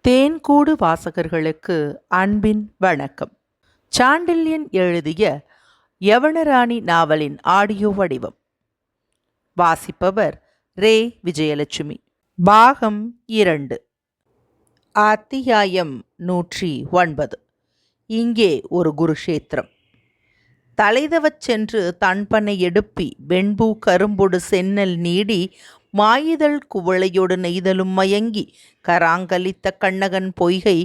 தேன்கூடு வாசகர்களுக்கு அன்பின் வணக்கம். சாண்டில்யன் எழுதிய யவனராணி நாவலின் ஆடியோ வடிவம். வாசிப்பவர் ரே விஜயலட்சுமி. பாகம் 2. அத்தியாயம் 109. இங்கே ஒரு குருஷேத்திரம். தலைதவச் சென்று தன்பனை எடுப்பி வெண்பூ கரும்பொடு சென்னல் நீடி மாயிதழ் குவளையொடு நெய்தலும் மயங்கி கராங்கலித்த கண்ணகன் பொய்கை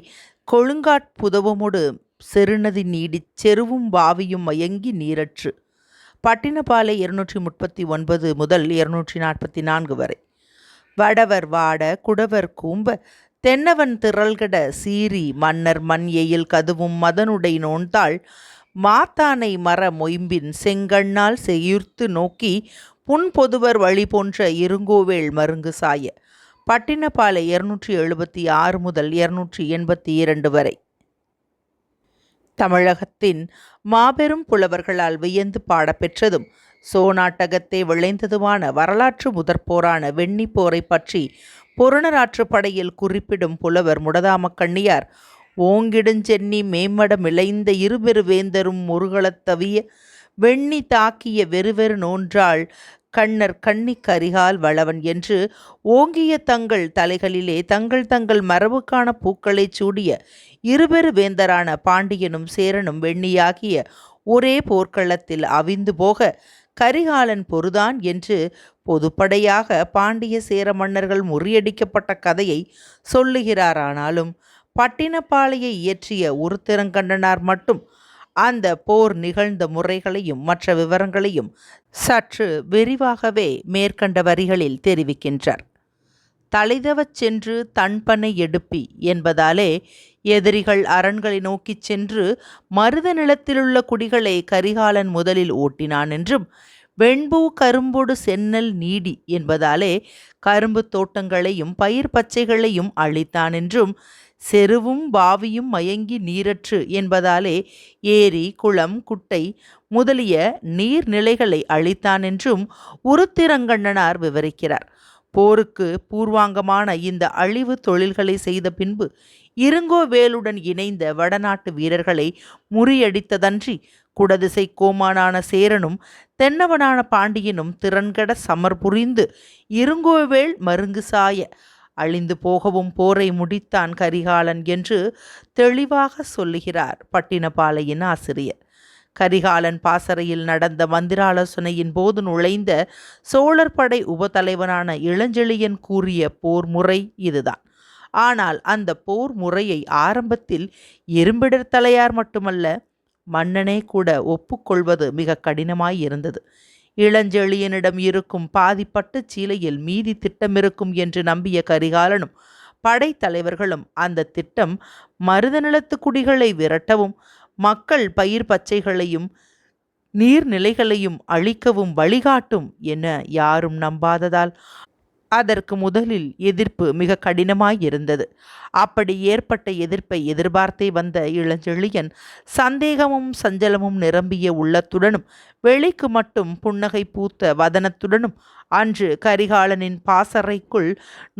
கொழுங்காட்புதவமொடு செருநதி நீடிச் செருவும் பாவியும் மயங்கி நீரற்று. பட்டினப்பாலை 239 முதல் 244 வரை. வடவர் வாட குடவர் கூம்ப தென்னவன் திரள்கட சீறி மன்னர் மண் எயில் கதுவும் மதனுடை நோன்தாள் மாத்தானை மர மொயம்பின் செங்கண்ணால் செய்யுர்த்து நோக்கி புன்பொதுவர் வழி போன்ற இருங்கோவேள் மருங்கு சாய. பட்டினப்பாலை 276 முதல் 282 வரை. தமிழகத்தின் மாபெரும் புலவர்களால் வியந்து பாடப்பெற்றதும் சோநாட்டகத்தை விளைந்ததுமான வரலாற்று முதற்போரான வெண்ணிப்போரை பற்றி பொருணராற்று படையில் குறிப்பிடும் புலவர் முடதாமக்கண்ணியார் ஓங்கிடுஞ்சென்னி மேம்பட மிளைந்த இருபெரு வேந்தரும் முருகலத்தவிய வெண்ணி தாக்கிய வெறுவெறு நோன்றாள் கண்ணர் கண்ணி கரிகால் வளவன் என்று ஓங்கிய தங்கள் தலைகளிலே தங்கள் தங்கள் மரபுக்கான பூக்களைச் சூடிய இருபெரு வேந்தரான பாண்டியனும் சேரனும் வெண்ணியாகிய ஒரே போர்க்களத்தில் அவிந்து போக கரிகாலன் பொருதான் என்று பொதுப்படையாக பாண்டிய சேர மன்னர்கள் முறியடிக்கப்பட்ட கதையை சொல்லுகிறாரானாலும் பட்டினப்பாலையை இயற்றிய உருத்திரங்கண்ணனார் மட்டும் அந்த போர் நிகழ்ந்த முறைகளையும் மற்ற விவரங்களையும் சற்று விரிவாகவே மேற்கண்ட வரிகளில் தெரிவிக்கின்றார். தலைதவச் சென்று தன்பனை எடுப்பி என்பதாலே எதிரிகள் அரண்களை நோக்கிச் சென்று மருத நிலத்திலுள்ள குடிகளை கரிகாலன் முதலில் ஓட்டினான் என்றும், வெண்பூ கரும்பொடு சென்னல் நீடி என்பதாலே கரும்பு தோட்டங்களையும் பயிர் பச்சைகளையும் அழித்தான் என்றும், செருவும் பாவியும் மயங்கி நீரற்று என்பதாலே ஏரி குளம் குட்டை முதலிய நீர்நிலைகளை அழித்தான் என்றும் உருத்திரங்கண்ணனார் விவரிக்கிறார். போருக்கு பூர்வாங்கமான இந்த அழிவு தொழில்களை செய்த பின்பு இருங்கோவேலுடன் இணைந்த வடநாட்டு வீரர்களை முறியடித்ததன்றி குடதிசை கோமானான சேரனும் தென்னவனான பாண்டியனும் திறன்கட சமர் புரிந்து இருங்கோவேள் மருங்கு சாய அழிந்து போகவும் போரை முடித்தான் கரிகாலன் என்று தெளிவாக சொல்லுகிறார் பட்டினப்பாலையின் ஆசிரியர். கரிகாலன் பாசறையில் நடந்த மந்திராலோசனையின் போது நுழைந்த சோழர் படை உபதலைவனான இளஞ்செழியன் கூறிய போர் முறை இதுதான். ஆனால் அந்த போர் முறையை ஆரம்பத்தில் எறும்பிடர் தலையார் மட்டுமல்ல, மன்னனே கூட ஒப்புக்கொள்வது மிக கடினமாயிருந்தது. இளஞ்செழியனிடம் இருக்கும் பாதிப்பட்டு சீலையில் மீதி திட்டம் இருக்கும் என்று நம்பிய கரிகாலனும் படைத்தலைவர்களும் அந்த திட்டம் மருத நிலத்து குடிகளை விரட்டவும் மக்கள் பயிர் பச்சைகளையும் நீர்நிலைகளையும் அழிக்கவும் வழிகாட்டும் என யாரும் நம்பாததால் அதற்கு முதலில் எதிர்ப்பு மிக கடினமாயிருந்தது. அப்படி ஏற்பட்ட எதிர்ப்பை எதிர்பார்த்தே வந்த இளஞ்செழியன் சந்தேகமும் சஞ்சலமும் நிரம்பிய உள்ளத்துடனும் வெளிக்கு மட்டும் புன்னகை பூத்த வதனத்துடனும் அன்று கரிகாலனின் பாசறைக்குள்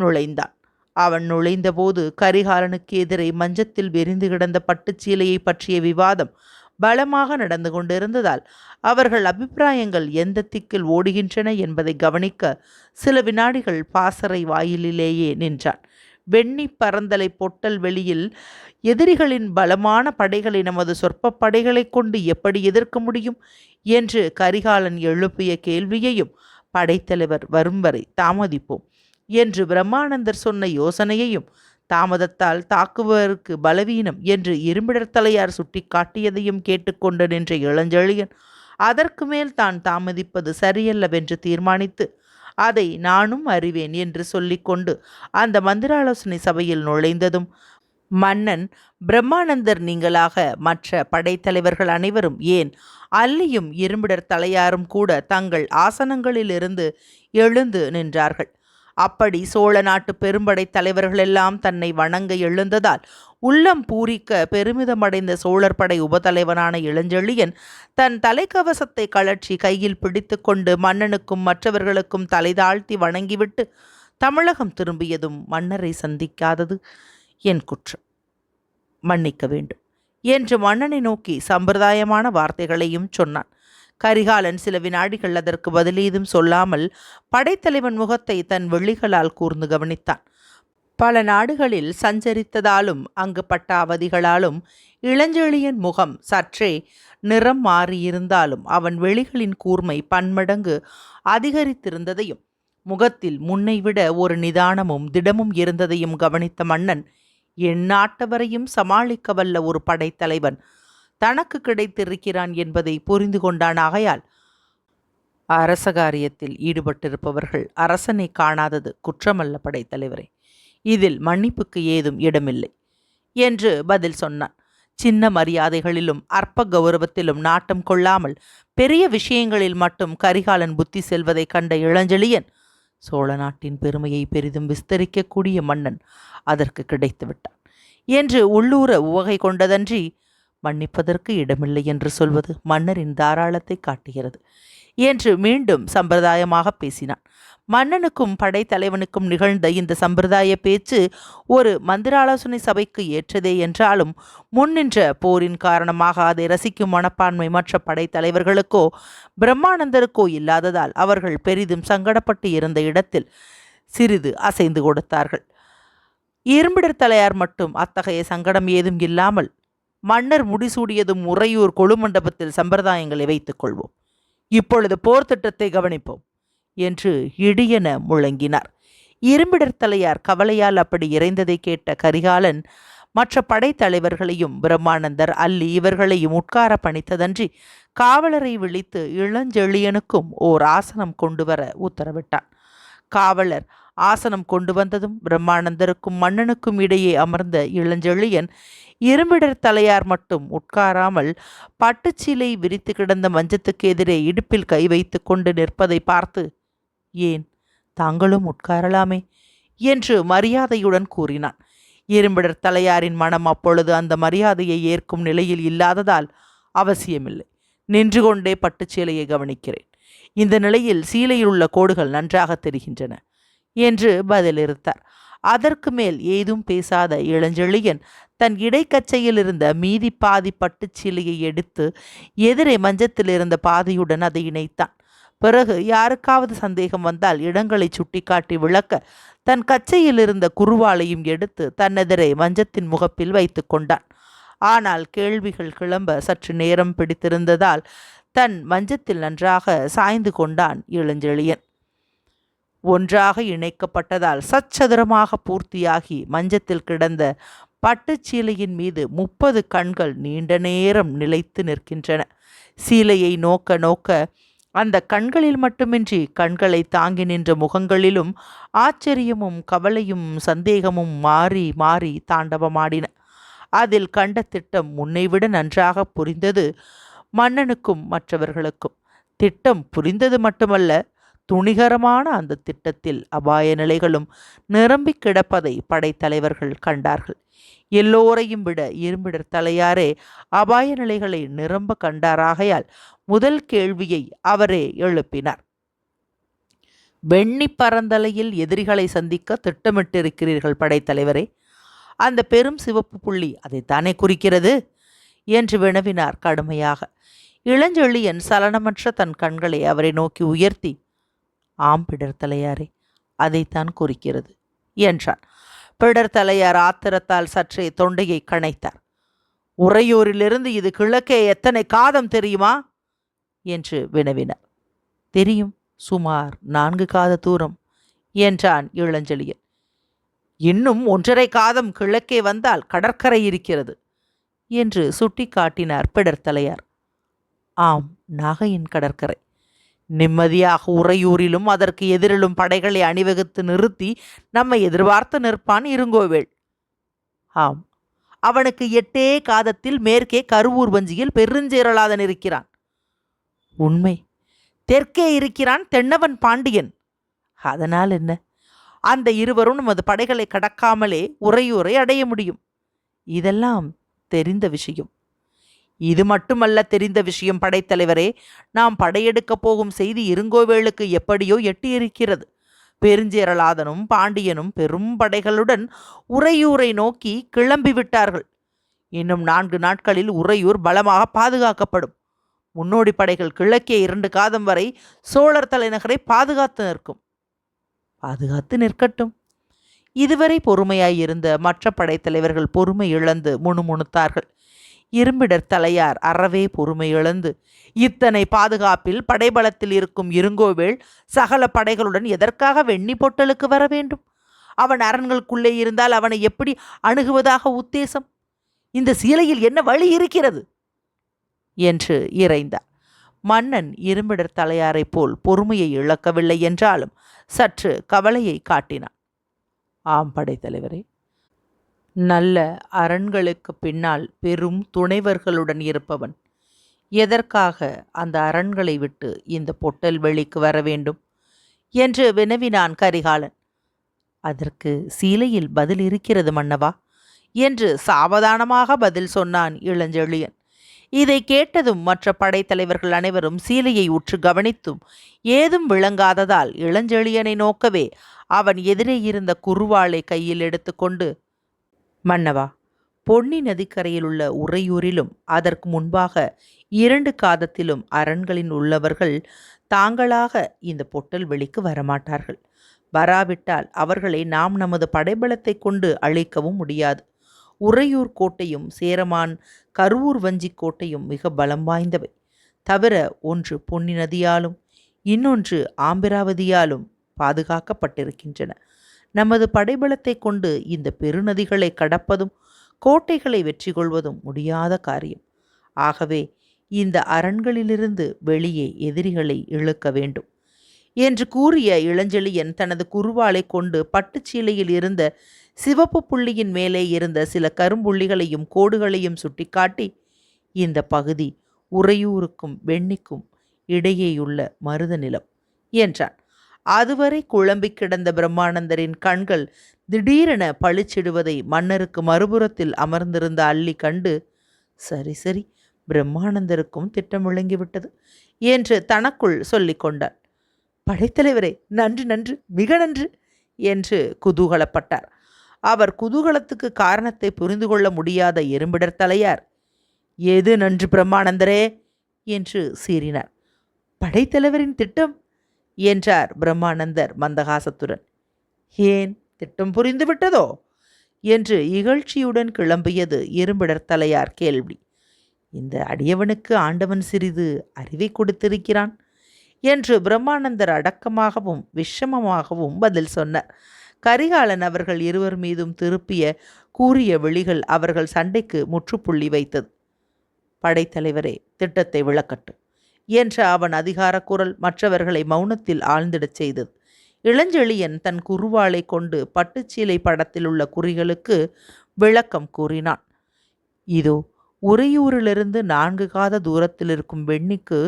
நுழைந்தான். அவன் நுழைந்தபோது கரிகாலனுக்கு எதிரே மஞ்சத்தில் விரிந்து கிடந்த பட்டுச்சீலையை பற்றிய விவாதம் பலமாக நடந்து கொண்டிருந்ததால் அவர்கள் அபிப்பிராயங்கள் எந்த திக்கில் ஓடுகின்றன என்பதை கவனிக்க சில வினாடிகள் பாசறை வாயிலிலேயே நின்றான். வெண்ணி பரந்தலை பொட்டல் வெளியில் எதிரிகளின் பலமான படைகளை நமது சொற்ப படைகளை கொண்டு எப்படி எதிர்க்க முடியும் என்று கரிகாலன் எழுப்பிய கேள்வியையும், படைத்தலைவர் வரும் வரை தாமதிப்போம் என்று பிரம்மானந்தர் சொன்ன யோசனையையும், தாமதத்தால் தாக்குவதற்கு பலவீனம் என்று இரும்பிடர் தலையார் சுட்டி காட்டியதையும் கேட்டுக்கொண்டு நின்ற இளஞ்செழியன் அதற்கு மேல் தான் தாமதிப்பது சரியல்லவென்று தீர்மானித்து, அதை நானும் அறிவேன் என்று சொல்லிக்கொண்டு அந்த மந்திராலோசனை சபையில் நுழைந்ததும் மன்னன் பிரம்மானந்தர் நீங்களாக மற்ற படைத்தலைவர்கள் அனைவரும், ஏன் அல்லியும் இரும்பிடர் தலையாரும் கூட தங்கள் ஆசனங்களிலிருந்து எழுந்து நின்றார்கள். அப்படி சோழ நாட்டு பெரும்படை தலைவர்களெல்லாம் தன்னை வணங்க எழுந்ததால் உள்ளம் பூரிக்க பெருமிதமடைந்த சோழர் படை உபதலைவனான இளஞ்செழியன் தன் தலைக்கவசத்தை கழற்றி கையில் பிடித்து கொண்டு மன்னனுக்கும் மற்றவர்களுக்கும் தலை தாழ்த்தி வணங்கிவிட்டு தமிழகம் திரும்பியதும் மன்னரை சந்திக்காதது என் குற்றம், மன்னிக்க வேண்டும் என்று மன்னனை நோக்கி சம்பிரதாயமான வார்த்தைகளையும் சொன்னான். கரிகாலன் சில வினாடிகள் அதற்கு பதிலீதும் சொல்லாமல் படைத்தலைவன் முகத்தை தன் வெள்ளிகளால் கூர்ந்து கவனித்தான். பல நாடுகளில் சஞ்சரித்ததாலும் அங்கு பட்ட அவதிகளாலும் இளஞ்செழியன் முகம் சற்றே நிறம் மாறியிருந்தாலும் அவன் வெளிகளின் கூர்மை பன்மடங்கு அதிகரித்திருந்ததையும் முகத்தில் முன்னைவிட ஒரு நிதானமும் திடமும் இருந்ததையும் கவனித்த மன்னன், எந்நாட்டவரையும் சமாளிக்க வல்ல ஒரு படைத்தலைவன் தனக்கு கிடைத்திருக்கிறான் என்பதை புரிந்து கொண்டான். ஆகையால் அரச காரியத்தில் ஈடுபட்டிருப்பவர்கள் அரசனை காணாதது குற்றமல்ல படைத்தலைவரே, இதில் மன்னிப்புக்கு ஏதும் இடமில்லை என்று பதில் சொன்னான். சின்ன மரியாதைகளிலும் அற்ப கௌரவத்திலும் நாட்டம் கொள்ளாமல் பெரிய விஷயங்களில் மட்டும் கரிகாலன் புத்தி செல்வதை கண்ட இளஞ்செழியன், சோழ நாட்டின் பெருமையை பெரிதும் விஸ்தரிக்கக்கூடிய மன்னன் அதற்கு கிடைத்து விட்டான் என்று உள்ளூர உவகை கொண்டதன்றி, மன்னிப்பதற்கு இடமில்லை என்று சொல்வது மன்னரின் தாராளத்தை காட்டுகிறது என்று மீண்டும் சம்பிரதாயமாக பேசினான். மன்னனுக்கும் படைத்தலைவனுக்கும் நிகழ்ந்த இந்த சம்பிரதாய பேச்சு ஒரு மந்திராலோசனை சபைக்கு ஏற்றதே என்றாலும் முன்னின்ற போரின் காரணமாக அதை ரசிக்கும் மனப்பான்மை மற்ற படைத்தலைவர்களுக்கோ பிரம்மானந்தருக்கோ இல்லாததால் அவர்கள் பெரிதும் சங்கடப்பட்டு இருந்த இடத்தில் சிறிது அசைந்து கொடுத்தார்கள். இரும்பிடர் தலையார் மட்டும் அத்தகைய சங்கடம் ஏதும் இல்லாமல், மன்னர் முடிசூடியதும் உறையூர் கொழுமண்டபத்தில் சம்பிரதாயங்களை வைத்துக் கொள்வோம், இப்பொழுது போர் திட்டத்தை கவனிப்போம் என்று இடியென முழங்கினார். இரும்பிடர் தலையார் கவலையால் அப்படி இறைந்ததை கேட்ட கரிகாலன் மற்ற படைத்தலைவர்களையும் பிரம்மானந்தர் அல்லி இவர்களையும் உட்கார பணித்ததன்றி காவலரை விழித்து இளஞ்செழியனுக்கும் ஓர் ஆசனம் கொண்டு வர உத்தரவிட்டான். காவலர் ஆசனம் கொண்டு வந்ததும் பிரம்மானந்தருக்கும் மன்னனுக்கும் இடையே அமர்ந்த இளஞ்செழியன் இரும்பிடர் தலையார் மட்டும் உட்காராமல் பட்டுச்சீலை விரித்து கிடந்த மஞ்சத்துக்கு எதிரே இடுப்பில் கை வைத்து கொண்டு நிற்பதை பார்த்து, ஏன் தாங்களும் உட்காரலாமே என்று மரியாதையுடன் கூறினான். இரும்பிடர் தலையாரின் மனம் அப்பொழுது அந்த மரியாதையை ஏற்கும் நிலையில் இல்லாததால், அவசியமில்லை, நின்று கொண்டே பட்டுச்சீலையை கவனிக்கிறேன், இந்த நிலையில் சீலையில் உள்ள கோடுகள் நன்றாக தெரிகின்றன என்று பதிலிருத்தார். அதற்கு மேல் ஏதும் பேசாத இளஞ்செழியன் தன் இடைக்கச்சையில் இருந்த மீதி பாதி பட்டுச்சீலையை எடுத்து எதிரே மஞ்சத்தில் இருந்த பாதியுடன் அதை இணைத்தான். பிறகு யாருக்காவது சந்தேகம் வந்தால் இடங்களை சுட்டிக்காட்டி விளக்க தன் கச்சையில் இருந்த குருவாளையும் எடுத்து தன்னெதிரே மஞ்சத்தின் முகப்பில் வைத்து கொண்டான். ஆனால் கேள்விகள் கிளம்ப சற்று நேரம் பிடித்திருந்ததால் தன் மஞ்சத்தில் நன்றாக சாய்ந்து கொண்டான் இளஞ்செழியன். ஒன்றாக இணைக்கப்பட்டதால் சச்சதுரமாக பூர்த்தியாகி மஞ்சத்தில் கிடந்த பட்டுச்சீலையின் மீது 30 கண்கள் நீண்ட நேரம் நிலைத்து நிற்கின்றன. சீலையை நோக்க நோக்க அந்த கண்களில் மட்டுமின்றி கண்களை தாங்கி நின்ற முகங்களிலும் ஆச்சரியமும் கவலையும் சந்தேகமும் மாறி மாறி தாண்டவமாடின. அதில் கண்ட திட்டம் முன்னைவிட நன்றாக புரிந்தது மன்னனுக்கும் மற்றவர்களுக்கும். திட்டம் புரிந்தது மட்டுமல்ல, துணிகரமான அந்த திட்டத்தில் அபாய நிலைகளும் நிரம்பி கிடப்பதை படைத்தலைவர்கள் கண்டார்கள். எல்லோரையும் விட இரும்பிடர் தலையாரே அபாய நிலைகளை நிரம்ப கண்டாராகையால் முதல் கேள்வியை அவரே எழுப்பினார். வெண்ணி பரந்தலையில் எதிரிகளை சந்திக்க திட்டமிட்டிருக்கிறீர்கள் படைத்தலைவரே, அந்த பெரும் சிவப்பு புள்ளி அதைத்தானே குறிக்கிறது என்று வினவினார் கடுமையாக. இளஞ்செழியன் சலனமற்ற தன் கண்களை அவரை நோக்கி உயர்த்தி, ஆம் பிடர் தலையாரே, அதைத்தான் குறிக்கிறது என்றான். பிடர் தலையார் ஆத்திரத்தால் சற்றே தொண்டையை கனைத்தார். உறையூரிலிருந்து இது கிழக்கே எத்தனை காதம் தெரியுமா என்று வினவினார். தெரியும், சுமார் 4 காத தூரம் என்றான் இளஞ்செழியன். இன்னும் 1.5 காதம் கிழக்கே வந்தால் கடற்கரை இருக்கிறது என்று சுட்டி காட்டினார் பிடர் தலையார். ஆம், நாகையின் கடற்கரை. நிம்மதியாக உறையூரிலும் அதற்கு எதிரிலும் படைகளை அணிவகுத்து நிறுத்தி நம்மை எதிர்பார்த்து நிற்பான் இருங்கோவேள். ஆம், அவனுக்கு 8 காதத்தில் மேற்கே கருவூர் வஞ்சியில் பெருஞ்சேரலாதன் இருக்கிறான். உண்மை. தெற்கே இருக்கிறான் தென்னவன் பாண்டியன். அதனால் என்ன, அந்த இருவரும் நமது படைகளை கடக்காமலே உறையூரை அடைய முடியும். இதெல்லாம் தெரிந்த விஷயம். இது மட்டுமல்ல தெரிந்த விஷயம் படைத்தலைவரே, நாம் படையெடுக்கப் போகும் செய்தி இருங்கோவேளுக்கு எப்படியோ எட்டியிருக்கிறது. பெருஞ்சேரலாதனும் பாண்டியனும் பெரும் படைகளுடன் உறையூரை நோக்கி கிளம்பிவிட்டார்கள். இன்னும் 4 நாட்களில் உறையூர் பலமாக பாதுகாக்கப்படும். முன்னோடி படைகள் கிழக்கே 2 காதம் வரை சோழர் தலைநகரை பாதுகாத்து நிற்கும். பாதுகாத்து நிற்கட்டும். இதுவரை பொறுமையாயிருந்த மற்ற படைத்தலைவர்கள் பொறுமை இழந்து முணுமுணுத்தார்கள். இரும்பிடர் தலையார் அறவே பொறுமை இழந்து, இத்தனை பாதுகாப்பில் படைபலத்தில் இருக்கும் இருங்கோவேள் சகல படைகளுடன் எதற்காக வெண்ணி பொட்டலுக்கு வர வேண்டும்? அவன் அரண்களுக்குள்ளே இருந்தால் அவனை எப்படி அணுகுவதாக உத்தேசம்? இந்த சீலையில் என்ன வழி இருக்கிறது என்று இறைந்தார். மன்னன் இரும்பிடர் தலையாரைப் போல் பொறுமையை இழக்கவில்லை என்றாலும் சற்று கவலையை காட்டினான். ஆம் படைத்தலைவரே, நல்ல அரண்களுக்கு பின்னால் பெரும் துணைவர்களுடன் இருப்பவன் எதற்காக அந்த அரண்களை விட்டு இந்த பொட்டல் வெளிக்கு வர வேண்டும் என்று வினவினான் கரிகாலன். அதற்கு சீலையில் பதில் இருக்கிறது மன்னவா என்று சாவதானமாக பதில் சொன்னான் இளஞ்செழியன். இதை கேட்டதும் மற்ற படைத்தலைவர்கள் அனைவரும் சீலையை உற்று கவனித்தும் ஏதும் விளங்காததால் இளஞ்செழியனை நோக்கவே அவன் எதிரே இருந்த குறுவாளை கையில் எடுத்துக்கொண்டு, மன்னவா, பொன்னி நதிக்கரையில் உள்ள உறையூரிலும் அதற்கு முன்பாக 2 காதத்திலும் அரண்களில் உள்ளவர்கள் தாங்களாக இந்த பொட்டல் வெளிக்கு வரமாட்டார்கள். வராவிட்டால் அவர்களை நாம் நமது படைபலத்தை கொண்டு அழிக்கவும் முடியாது. உறையூர் கோட்டையும் சேரமான் கருவூர் வஞ்சி கோட்டையும் மிக பலம் வாய்ந்தவை. தவிர ஒன்று பொன்னி நதியாலும் இன்னொன்று ஆம்பிராவதியாலும் பாதுகாக்கப்பட்டிருக்கின்றன. நமது படைபலத்தை கொண்டு இந்த பெருநதிகளை கடப்பதும் கோட்டைகளை வெற்றி கொள்வதும் முடியாத காரியம். ஆகவே இந்த அரண்களிலிருந்து வெளியே எதிரிகளை இழுக்க வேண்டும் என்று கூறிய இளஞ்செழியன் தனது குறுவாளை கொண்டு பட்டுச்சீலையில் இருந்த சிவப்பு புள்ளியின் மேலே இருந்த சில கரும்புள்ளிகளையும் கோடுகளையும் சுட்டிக்காட்டி, இந்த பகுதி உறையூருக்கும் வெண்ணிக்கும் இடையேயுள்ள மருத நிலம் என்றான். அதுவரை குழம்பி கிடந்த பிரம்மானந்தரின் கண்கள் திடீரென பளிச்சிடுவதை மன்னருக்கு மறுபுறத்தில் அமர்ந்திருந்த அள்ளி கண்டு, சரி சரி, பிரம்மானந்தருக்கும் திட்டம் விளங்கிவிட்டது என்று தனக்குள் சொல்லிக் கொண்டார். படைத்தலைவரே, நன்று நன்று, மிக நன்று என்று குதூகலப்பட்டார். அவர் குதூகலத்துக்கு காரணத்தை புரிந்து கொள்ள முடியாத எறும்பிடர் தலையார், எது நன்று பிரம்மானந்தரே என்று சீறினார். படைத்தலைவரின் திட்டம் என்றார் பிரம்மானந்தர் மந்தகாசத்துடன். ஏன், திட்டம் புரிந்து விட்டதோ என்று இகழ்ச்சியுடன் கிளம்பியது இரும்பிடர் தலையார் கேள்வி. இந்த அடியவனுக்கு ஆண்டவன் சிறிது அறிவை கொடுத்திருக்கிறான் என்று பிரம்மானந்தர் அடக்கமாகவும் விஷமமாகவும் பதில் சொன்னார். கரிகாலன் அவர்கள் இருவர் மீதும் திருப்பிய கூறிய விழிகள் அவர்கள் சண்டைக்கு முற்றுப்புள்ளி வைத்தது. படைத்தலைவரே, திட்டத்தை விளக்கட்டும் என்ற அவன் அதிகார குரல் மற்றவர்களை மௌனத்தில் ஆழ்ந்திடச் செய்தது. இளஞ்செழியன் தன் குறுவாளை கொண்டு பட்டுச்சீலை படத்தில் உள்ள குறிகளுக்கு விளக்கம் கூறினான். இதோ உறையூரிலிருந்து 4 காத தூரத்தில் இருக்கும் வெண்ணிக்கு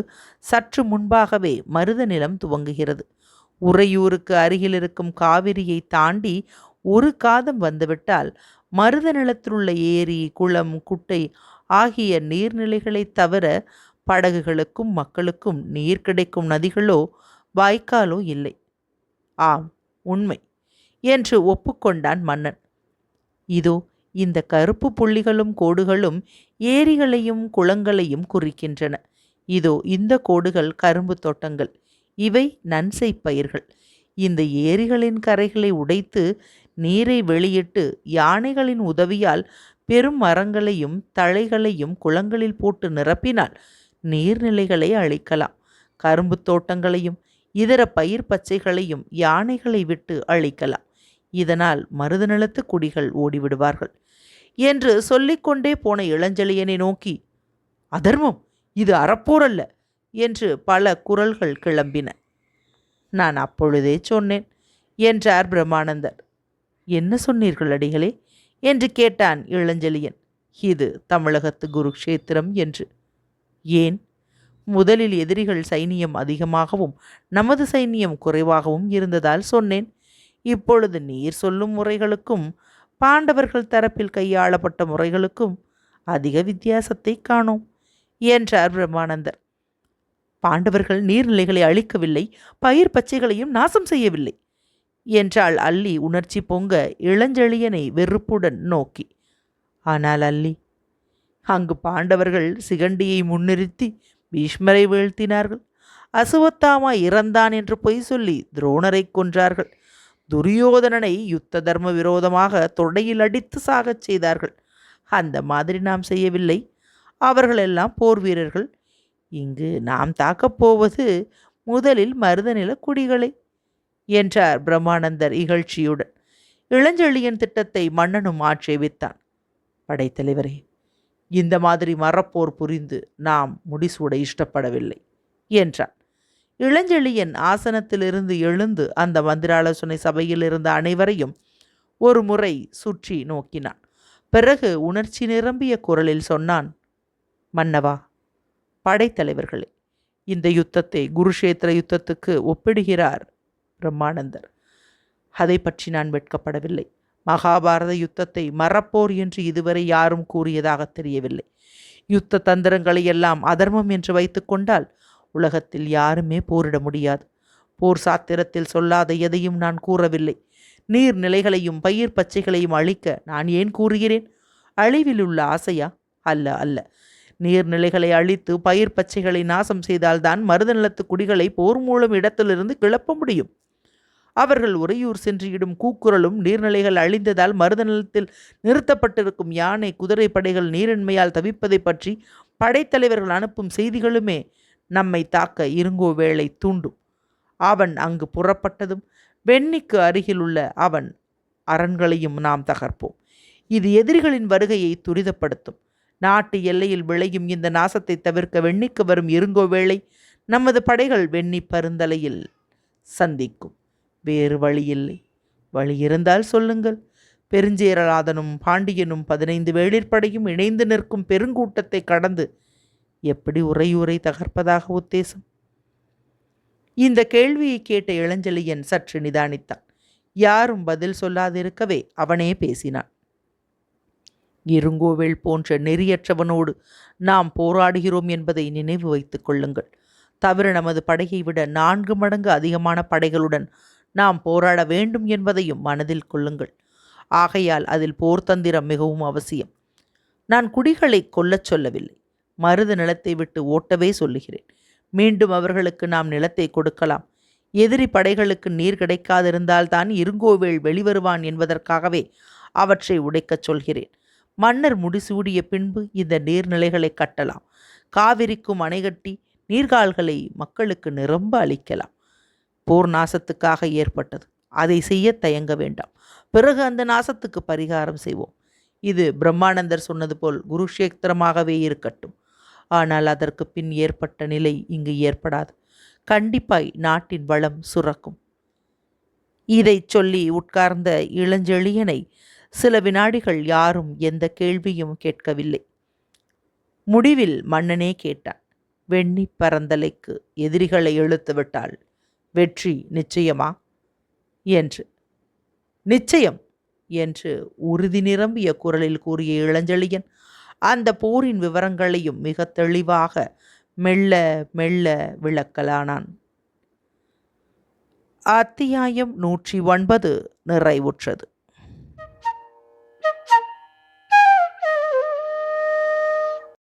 சற்று முன்பாகவே மருத நிலம் துவங்குகிறது. உறையூருக்கு அருகில் இருக்கும் காவிரியை தாண்டி 1 காதம் வந்துவிட்டால் மருத நிலத்திலுள்ள ஏரி, குளம், குட்டை ஆகிய நீர்நிலைகளைத் தவிர படகுகளுக்கும் மக்களுக்கும் நீர் கிடைக்கும் நதிகளோ வாய்க்காலோ இல்லை. ஆம், உண்மை என்று ஒப்புக்கொண்டான் மன்னன். இதோ இந்த கருப்பு புள்ளிகளும் கோடுகளும் ஏரிகளையும் குளங்களையும் குறிக்கின்றன. இதோ இந்த கோடுகள் கரும்பு தோட்டங்கள், இவை நன்செய் பயிர்கள். இந்த ஏரிகளின் கரைகளை உடைத்து நீரை வெளியிட்டு யானைகளின் உதவியால் பெரும் மரங்களையும் தழைகளையும் குளங்களில் போட்டு நிரப்பினால் நீர்நிலைகளை அழிக்கலாம். கரும்பு தோட்டங்களையும் இதர பயிர் பச்சைகளையும் யானைகளை விட்டு அழிக்கலாம். இதனால் மருத நிலத்து குடிகள் ஓடிவிடுவார்கள் என்று சொல்லிக்கொண்டே போன இளஞ்செழியனை நோக்கி, அதர்மம், இது அறப்போரல்ல என்று பல குரல்கள் கிளம்பின. நான் அப்பொழுதே சொன்னேன் என்றார் பிரம்மானந்தர். என்ன சொன்னீர்கள் அடிகளே என்று கேட்டான் இளஞ்செழியன். இது தமிழகத்து குருக்ஷேத்திரம் என்று. ஏன்? முதலில் எதிரிகள் சைனியம் அதிகமாகவும் நமது சைனியம் குறைவாகவும் இருந்ததால் சொன்னேன். இப்பொழுது நீர் சொல்லும் முறைகளுக்கும் பாண்டவர்கள் தரப்பில் கையாளப்பட்ட முறைகளுக்கும் அதிக வித்தியாசத்தை காணோம் என்றார் பிரம்மானந்தர். பாண்டவர்கள் நீர்நிலைகளை அழிக்கவில்லை, பயிர் பச்சைகளையும் நாசம் செய்யவில்லை. என்றாள் அல்லி உணர்ச்சி பொங்க இளஞ்செழியனை வெறுப்புடன் நோக்கி. ஆனால் அல்லி, அங்கு பாண்டவர்கள் சிகண்டியை முன்னிறுத்தி பீஷ்மரை வீழ்த்தினார்கள். அசுவத்தாமா இறந்தான் என்று பொய் சொல்லி துரோணரை கொன்றார்கள். துரியோதனனை யுத்த தர்ம விரோதமாக தொடையில் அடித்து சாகச் செய்தார்கள். அந்த மாதிரி நாம் செய்யவில்லை. அவர்களெல்லாம் போர் வீரர்கள். இங்கு நாம் தாக்கப் போவது முதலில் மருதநில குடிகளை என்றார் பிரம்மானந்தர் இகழ்ச்சியுடன். இளஞ்செழியன் திட்டத்தை மன்னனும் ஆட்சேபித்தான். படைத்தலைவரே, இந்த மாதிரி மரப்போர் புரிந்து நாம் முடிசூட இஷ்டப்படவில்லை என்றான். இளஞ்செழியன் ஆசனத்திலிருந்து எழுந்து அந்த மந்திராலோசனை சபையில் இருந்த அனைவரையும் ஒரு முறை சுற்றி நோக்கினான். பிறகு உணர்ச்சி நிரம்பிய குரலில் சொன்னான். மன்னவா, படைத்தலைவர்களே, இந்த யுத்தத்தை குருஷேத்திர யுத்தத்துக்கு ஒப்பிடுகிறார் பிரம்மானந்தர். அதை பற்றி நான் வெட்கப்படவில்லை. மகாபாரத யுத்தத்தை மறப்போர் என்று இதுவரை யாரும் கூறியதாக தெரியவில்லை. யுத்த தந்திரங்களை எல்லாம் அதர்மம் என்று வைத்து கொண்டால் உலகத்தில் யாருமே போரிட முடியாது. போர் சாத்திரத்தில் சொல்லாத எதையும் நான் கூறவில்லை. நீர்நிலைகளையும் பயிர் பச்சைகளையும் அழிக்க நான் ஏன் கூறுகிறேன்? அழிவில் உள்ள ஆசையா? அல்ல அல்ல. நீர்நிலைகளை அழித்து பயிர் பச்சைகளை நாசம் செய்தால்தான் மருத நிலத்து குடிகளை போர் மூலம் இடத்திலிருந்து கிளப்ப முடியும். அவர்கள் உறையூர் சென்று இடும் கூக்குரலும் நீர்நிலைகள் அழிந்ததால் மருத நிலத்தில் நிறுத்தப்பட்டிருக்கும் யானை குதிரை படைகள் நீரின்மையால் தவிப்பதை பற்றி படைத்தலைவர்கள் அனுப்பும் செய்திகளுமே நம்மை தாக்க இருங்கோவேளை தூண்டும். அவன் அங்கு புறப்பட்டதும் வெண்ணிக்கு அருகிலுள்ள அவன் அரண்களையும் நாம் தகர்ப்போம். இது எதிரிகளின் வருகையை துரிதப்படுத்தும். நாட்டு எல்லையில் விளையும் இந்த நாசத்தை தவிர்க்க வெண்ணிக்கு வரும் இருங்கோவேளை நமது படைகள் வெண்ணி பருந்தலையில் சந்திக்கும். வேறு வழியில்லை. வழி இருந்தால் சொல்லுங்கள். பெருஞ்சேரலாதனும் பாண்டியனும் 15 வேளிற்படையும் இணைந்து நிற்கும் பெருங்கூட்டத்தை கடந்து எப்படி உறையூரை தகர்ப்பதாக உத்தேசம்? இந்த கேள்வியை கேட்ட இளஞ்செழியன் சற்று நிதானித்தான். யாரும் பதில் சொல்லாதிருக்கவே அவனே பேசினான். இருங்கோவேள் போன்ற நெறியற்றவனோடு நாம் போராடுகிறோம் என்பதை நினைவு வைத்துக் கொள்ளுங்கள். தவிர நமது படையை விட 4 மடங்கு அதிகமான படைகளுடன் நாம் போராட வேண்டும் என்பதையும் மனதில் கொள்ளுங்கள். ஆகையால் அதில் போர்த்தந்திரம் மிகவும் அவசியம். நான் குடிகளை கொல்லச் சொல்லவில்லை. மருத நிலத்தை விட்டு ஓட்டவே சொல்லுகிறேன். மீண்டும் அவர்களுக்கு நாம் நிலத்தை கொடுக்கலாம். எதிரி படைகளுக்கு நீர் கிடைக்காதிருந்தால்தான் இருங்கோவேள் வெளிவருவான் என்பதற்காகவே அவற்றை உடைக்கச் சொல்கிறேன். மன்னர் முடிசூடிய பின்பு இந்த நீர்நிலைகளை கட்டலாம். காவிரிக்கும் அணை கட்டி நீர்கால்களை மக்களுக்கு நிரம்ப அளிக்கலாம். போர் நாசத்துக்காக ஏற்பட்டது. அதை செய்ய தயங்க வேண்டாம். பிறகு அந்த நாசத்துக்கு பரிகாரம் செய்வோம். இது பிரம்மானந்தர் சொன்னது போல் குருஷேத்திரமாகவே இருக்கட்டும். ஆனால் அதற்கு பின் ஏற்பட்ட நிலை இங்கு ஏற்படாது. கண்டிப்பாய் நாட்டின் வளம் சுரக்கும். இதை சொல்லி உட்கார்ந்த இளஞ்செழியனை சில வினாடிகள் யாரும் எந்த கேள்வியும் கேட்கவில்லை. முடிவில் மன்னனே கேட்டான். வெண்ணி பரந்தலைக்கு எதிரிகளை இழுத்துவிட்டால் வெற்றி நிச்சயமா என்று. நிச்சயம் என்று உறுதி நிரம்பிய குரலில் கூறிய இளஞ்செழியன் அந்த போரின் விவரங்களையும் மிக தெளிவாக மெல்ல மெல்ல விளக்கலானான். அத்தியாயம் 109 நிறைவுற்றது.